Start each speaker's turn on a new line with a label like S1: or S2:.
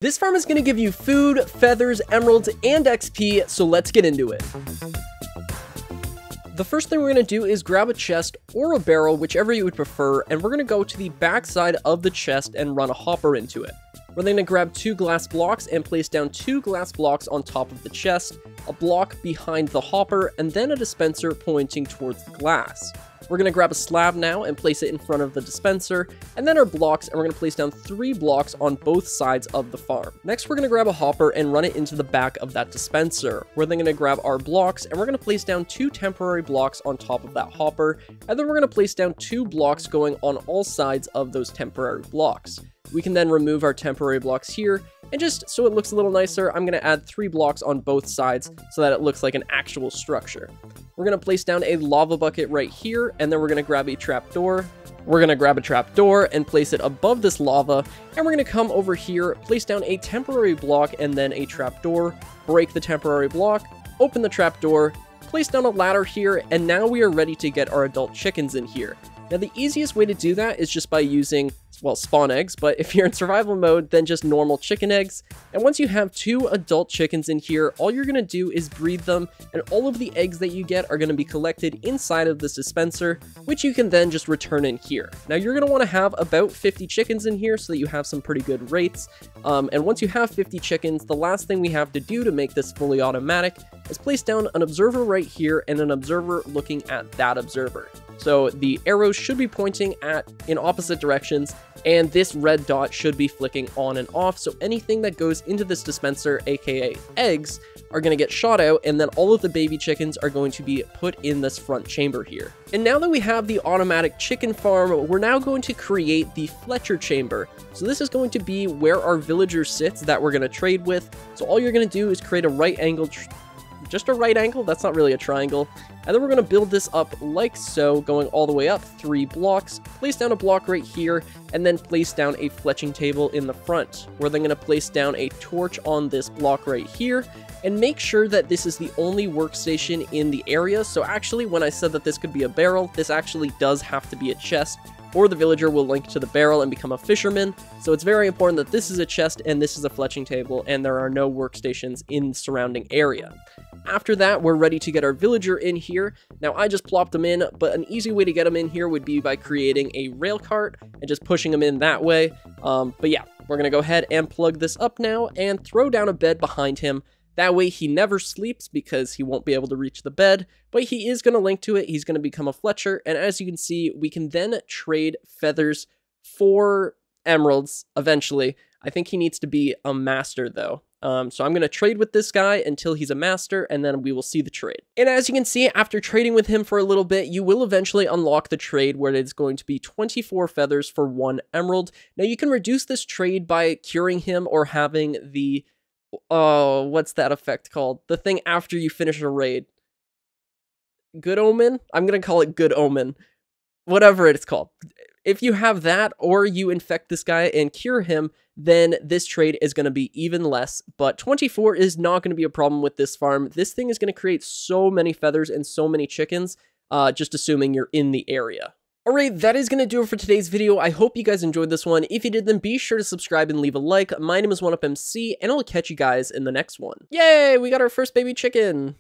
S1: This farm is going to give you food, feathers, emeralds, and XP, so let's get into it. The first thing we're going to do is grab a chest or a barrel, whichever you would prefer, and we're going to go to the back side of the chest and run a hopper into it. We're then going to grab 2 glass blocks and place down 2 glass blocks on top of the chest, a block behind the hopper, and then a dispenser pointing towards the glass. We're going to grab a slab now and place it in front of the dispenser, and then our blocks, and we're going to place down 3 blocks on both sides of the farm. Next, we're going to grab a hopper and run it into the back of that dispenser. We're then going to grab our blocks, and we're going to place down 2 temporary blocks on top of that hopper, and then we're going to place down 2 blocks going on all sides of those temporary blocks. We can then remove our temporary blocks here, and just so it looks a little nicer, I'm going to add 3 blocks on both sides so that it looks like an actual structure. We're going to place down a lava bucket right here, and then we're going to grab a trapdoor. We're going to grab a trapdoor and place it above this lava, and we're going to come over here, place down a temporary block and then a trapdoor, break the temporary block, open the trapdoor, place down a ladder here, and now we are ready to get our adult chickens in here. Now, the easiest way to do that is just by using, well, spawn eggs, but if you're in survival mode, then just normal chicken eggs. And once you have 2 adult chickens in here, all you're going to do is breed them, and all of the eggs that you get are going to be collected inside of this dispenser, which you can then just return in here. Now, you're going to want to have about 50 chickens in here so that you have some pretty good rates. And once you have 50 chickens, the last thing we have to do to make this fully automatic is place down an observer right here and an observer looking at that observer. So the arrows should be pointing in opposite directions, and this red dot should be flicking on and off, so anything that goes into this dispenser, aka eggs, are going to get shot out, and then all of the baby chickens are going to be put in this front chamber here. And now that we have the automatic chicken farm, we're now going to create the Fletcher chamber. So this is going to be where our villager sits that we're going to trade with. So all you're going to do is create a right angle, just a right angle, that's not really a triangle, and then we're going to build this up like so, going all the way up 3 blocks, place down a block right here, and then place down a fletching table in the front. We're then going to place down a torch on this block right here, and make sure that this is the only workstation in the area. So actually, when I said that this could be a barrel, this actually does have to be a chest, or the villager will link to the barrel and become a fisherman. So it's very important that this is a chest and this is a fletching table, and there are no workstations in the surrounding area. After that, we're ready to get our villager in here. Now, I just plopped them in, but an easy way to get them in here would be by creating a rail cart and just pushing them in that way. But yeah, we're going to go ahead and plug this up now and throw down a bed behind him. That way he never sleeps because he won't be able to reach the bed, but he is going to link to it. He's going to become a Fletcher, and as you can see, we can then trade feathers for emeralds eventually. I think he needs to be a master though. So I'm going to trade with this guy until he's a master, and then we will see the trade. And as you can see, after trading with him for a little bit, you will eventually unlock the trade where it is going to be 24 feathers for 1 emerald. Now you can reduce this trade by curing him or having the, what's that effect called? The thing after you finish a raid. Good Omen? I'm going to call it Good Omen. Whatever it's called. If you have that, or you infect this guy and cure him, then this trade is going to be even less. But 24 is not going to be a problem with this farm. This thing is going to create so many feathers and so many chickens, just assuming you're in the area. Alright, that is going to do it for today's video. I hope you guys enjoyed this one. If you did, then be sure to subscribe and leave a like. My name is 1UpMC, and I'll catch you guys in the next one. Yay, we got our first baby chicken!